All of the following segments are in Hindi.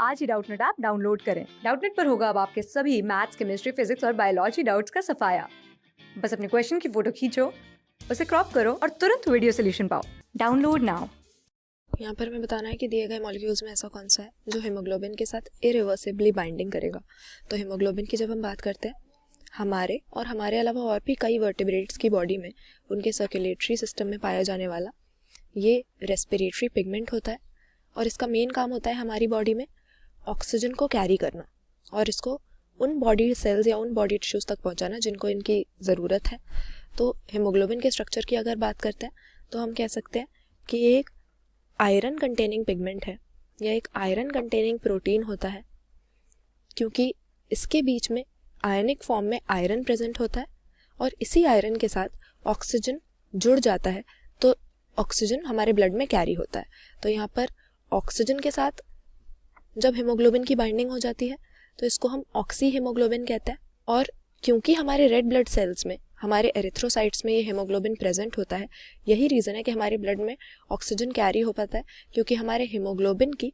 आज ही डाउटनेट ऐप डाउनलोड करें। डाउटनेट पर होगा अब आपके सभी मैथ्स, केमिस्ट्री, फिजिक्स और बायोलॉजी डाउट्स का सफाया। बस अपने क्वेश्चन की फोटो खींचो, उसे क्रॉप करो और तुरंत वीडियो सोल्यूशन पाओ। Download now. यहाँ पर हमें बताना है कि दिए गए मॉलिक्यूल्स में ऐसा कौन सा है जो हीमोग्लोबिन के साथ इरिवर्सिबली बाइंडिंग करेगा। तो हीमोग्लोबिन की जब हम बात करते हैं, हमारे अलावा और भी कई वर्टिब्रेट्स की बॉडी में उनके सर्कुलेटरी सिस्टम में पाया जाने वाला ये रेस्पिरेटरी पिगमेंट होता है और इसका मेन काम होता है हमारी बॉडी में ऑक्सीजन को कैरी करना और इसको उन बॉडी सेल्स या उन बॉडी टिश्यूज़ तक पहुंचाना जिनको इनकी ज़रूरत है। तो हीमोग्लोबिन के स्ट्रक्चर की अगर बात करते हैं तो हम कह सकते हैं कि ये एक आयरन कंटेनिंग पिगमेंट है या एक आयरन कंटेनिंग प्रोटीन होता है, क्योंकि इसके बीच में आयनिक फॉर्म में आयरन प्रेजेंट होता है और इसी आयरन के साथ ऑक्सीजन जुड़ जाता है तो ऑक्सीजन हमारे ब्लड में कैरी होता है। तो यहाँ पर ऑक्सीजन के साथ जब हीमोग्लोबिन की बाइंडिंग हो जाती है तो इसको हम ऑक्सी हीमोग्लोबिन कहते हैं। और क्योंकि हमारे रेड ब्लड सेल्स में, हमारे एरिथ्रोसाइट्स में ये हीमोग्लोबिन प्रेजेंट होता है, यही रीज़न है कि हमारे ब्लड में ऑक्सीजन कैरी हो पाता है, क्योंकि हमारे हीमोग्लोबिन की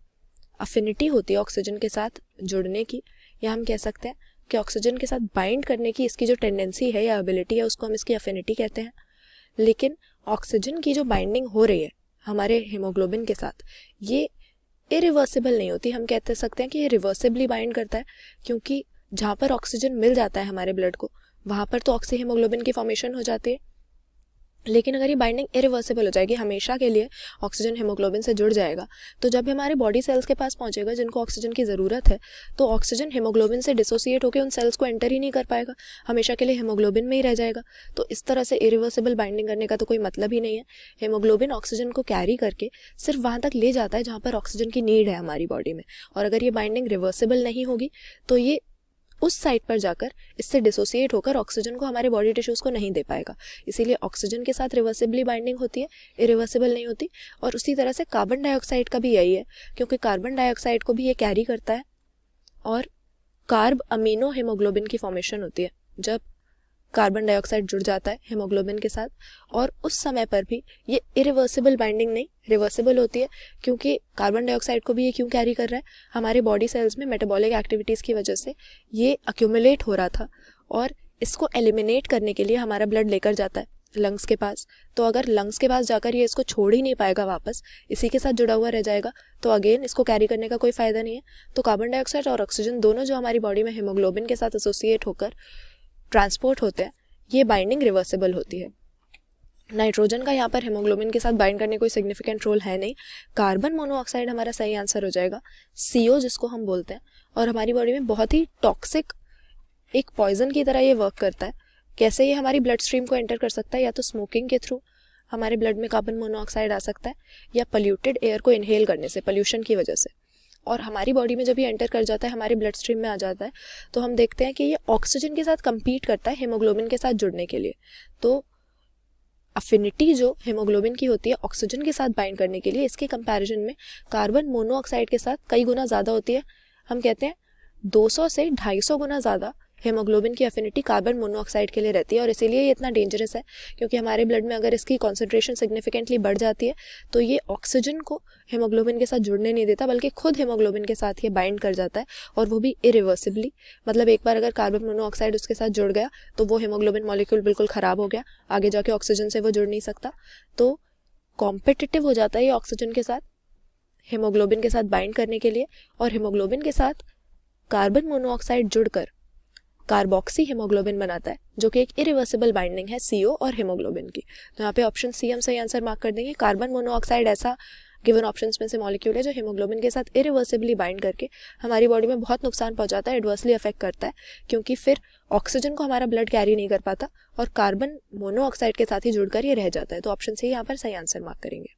अफिनिटी होती है ऑक्सीजन के साथ जुड़ने की, या हम कह सकते हैं कि ऑक्सीजन के साथ बाइंड करने की इसकी जो टेंडेंसी है या एबिलिटी है उसको हम इसकी अफिनिटी कहते हैं। लेकिन ऑक्सीजन की जो बाइंडिंग हो रही है हमारे हीमोग्लोबिन के साथ, ये इरिवर्सिबल नहीं होती। हम कहते सकते हैं कि ये रिवर्सिबली बाइंड करता है, क्योंकि जहाँ पर ऑक्सीजन मिल जाता है हमारे ब्लड को वहाँ पर तो ऑक्सी हीमोग्लोबिन की फॉर्मेशन हो जाती है। लेकिन अगर ये बाइंडिंग इरिवर्सिबल हो जाएगी, हमेशा के लिए ऑक्सीजन हीमोग्लोबिन से जुड़ जाएगा, तो जब हमारे बॉडी सेल्स के पास पहुंचेगा जिनको ऑक्सीजन की ज़रूरत है, तो ऑक्सीजन हीमोग्लोबिन से डिसोसिएट होकर उन सेल्स को एंटर ही नहीं कर पाएगा, हमेशा के लिए हीमोग्लोबिन में ही रह जाएगा। तो इस तरह से इरिवर्सिबल बाइंडिंग करने का तो कोई मतलब ही नहीं है। हीमोग्लोबिन ऑक्सीजन को कैरी करके सिर्फ वहाँ तक ले जाता है जहाँ पर ऑक्सीजन की नीड है हमारी बॉडी में, और अगर ये बाइंडिंग रिवर्सिबल नहीं होगी तो ये उस साइड पर जाकर इससे डिसोसिएट होकर ऑक्सीजन को हमारे बॉडी टिश्यूज़ को नहीं दे पाएगा। इसीलिए ऑक्सीजन के साथ रिवर्सिबली बाइंडिंग होती है, इरिवर्सिबल नहीं होती। और उसी तरह से कार्बन डाइऑक्साइड का भी यही है, क्योंकि कार्बन डाइऑक्साइड को भी ये कैरी करता है और कार्ब अमीनो हीमोग्लोबिन की फॉर्मेशन होती है जब कार्बन डाइऑक्साइड जुड़ जाता है हीमोग्लोबिन के साथ। और उस समय पर भी ये इरिवर्सिबल बाइंडिंग नहीं, रिवर्सिबल होती है, क्योंकि कार्बन डाइऑक्साइड को भी ये क्यों कैरी कर रहा है, हमारे बॉडी सेल्स में मेटाबॉलिक एक्टिविटीज़ की वजह से ये अक्यूमुलेट हो रहा था और इसको एलिमिनेट करने के लिए हमारा ब्लड लेकर जाता है लंग्स के पास। तो अगर लंग्स के पास जाकर ये इसको छोड़ ही नहीं पाएगा, वापस इसी के साथ जुड़ा हुआ रह जाएगा, तो अगेन इसको कैरी करने का कोई फ़ायदा नहीं है। तो कार्बन डाइऑक्साइड और ऑक्सीजन दोनों जो हमारी बॉडी में हीमोग्लोबिन के साथ एसोसिएट होकर ट्रांसपोर्ट होते हैं, ये बाइंडिंग रिवर्सिबल होती है। नाइट्रोजन का यहाँ पर हीमोग्लोबिन के साथ बाइंड करने कोई सिग्निफिकेंट रोल है नहीं। कार्बन मोनोऑक्साइड हमारा सही आंसर हो जाएगा, CO जिसको हम बोलते हैं, और हमारी बॉडी में बहुत ही टॉक्सिक एक पॉइजन की तरह ये वर्क करता है। कैसे ये हमारी ब्लड स्ट्रीम को एंटर कर सकता है, या तो स्मोकिंग के थ्रू हमारे ब्लड में कार्बन मोनोऑक्साइड आ सकता है, या पोल्यूटेड एयर को इनहेल करने से, पोल्यूशन की वजह से। और हमारी बॉडी में जब ये एंटर कर जाता है, हमारे ब्लड स्ट्रीम में आ जाता है, तो हम देखते हैं कि ये ऑक्सीजन के साथ compete करता है हीमोग्लोबिन के साथ जुड़ने के लिए। तो अफिनिटी जो हीमोग्लोबिन की होती है ऑक्सीजन के साथ बाइंड करने के लिए, इसके कंपैरिजन में कार्बन मोनोऑक्साइड के साथ कई गुना ज़्यादा होती है। हम कहते हैं 200 से 250 गुना ज़्यादा हीमोग्लोबिन की अफिनिटी कार्बन मोनोऑक्साइड के लिए रहती है। और इसीलिए ये इतना डेंजरस है, क्योंकि हमारे ब्लड में अगर इसकी कॉन्सेंट्रेशन सिग्निफिकेंटली बढ़ जाती है तो ये ऑक्सीजन को हीमोग्लोबिन के साथ जुड़ने नहीं देता, बल्कि खुद हीमोग्लोबिन के साथ ये बाइंड कर जाता है, और वो भी इरिवर्सिबली। मतलब एक बार अगर कार्बन मोनोऑक्साइड उसके साथ जुड़ गया तो वो हीमोग्लोबिन मॉलिक्यूल बिल्कुल ख़राब हो गया, आगे जाके ऑक्सीजन से वो जुड़ नहीं सकता। तो कॉम्पिटिटिव हो जाता है ये ऑक्सीजन के साथ हीमोग्लोबिन के साथ बाइंड करने के लिए, और हीमोग्लोबिन के साथ कार्बन मोनोऑक्साइड जुड़कर कार्बोक्सी हीमोग्लोबिन बनाता है, जो कि एक इरिवर्सिबल बाइंडिंग है CO और हीमोग्लोबिन की। तो यहाँ पे ऑप्शन C हम सही आंसर मार्क कर देंगे। कार्बन मोनोऑक्साइड ऐसा गिवन ऑप्शंस में से मॉलिक्यूल है जो हीमोग्लोबिन के साथ इरिवर्सिबली बाइंड करके हमारी बॉडी में बहुत नुकसान पहुंचाता है, एडवर्सली अफेक्ट करता है, क्योंकि फिर ऑक्सीजन को हमारा ब्लड कैरी नहीं कर पाता और कार्बन मोनोऑक्साइड के साथ ही जुड़कर ये रह जाता है। तो ऑप्शन C यहाँ पर सही आंसर मार्क करेंगे।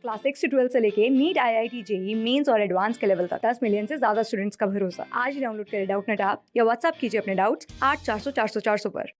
क्लास 6 से 12 से लेके नीट, IIT, JEE मेंस और एडवांस के लेवल तक 10 मिलियन से ज्यादा स्टूडेंट्स का भरोसा। आज ही डाउनलोड करें डाउटनेट ऐप या व्हाट्सएप कीजिए अपने डाउट्स 8400 400 400 पर।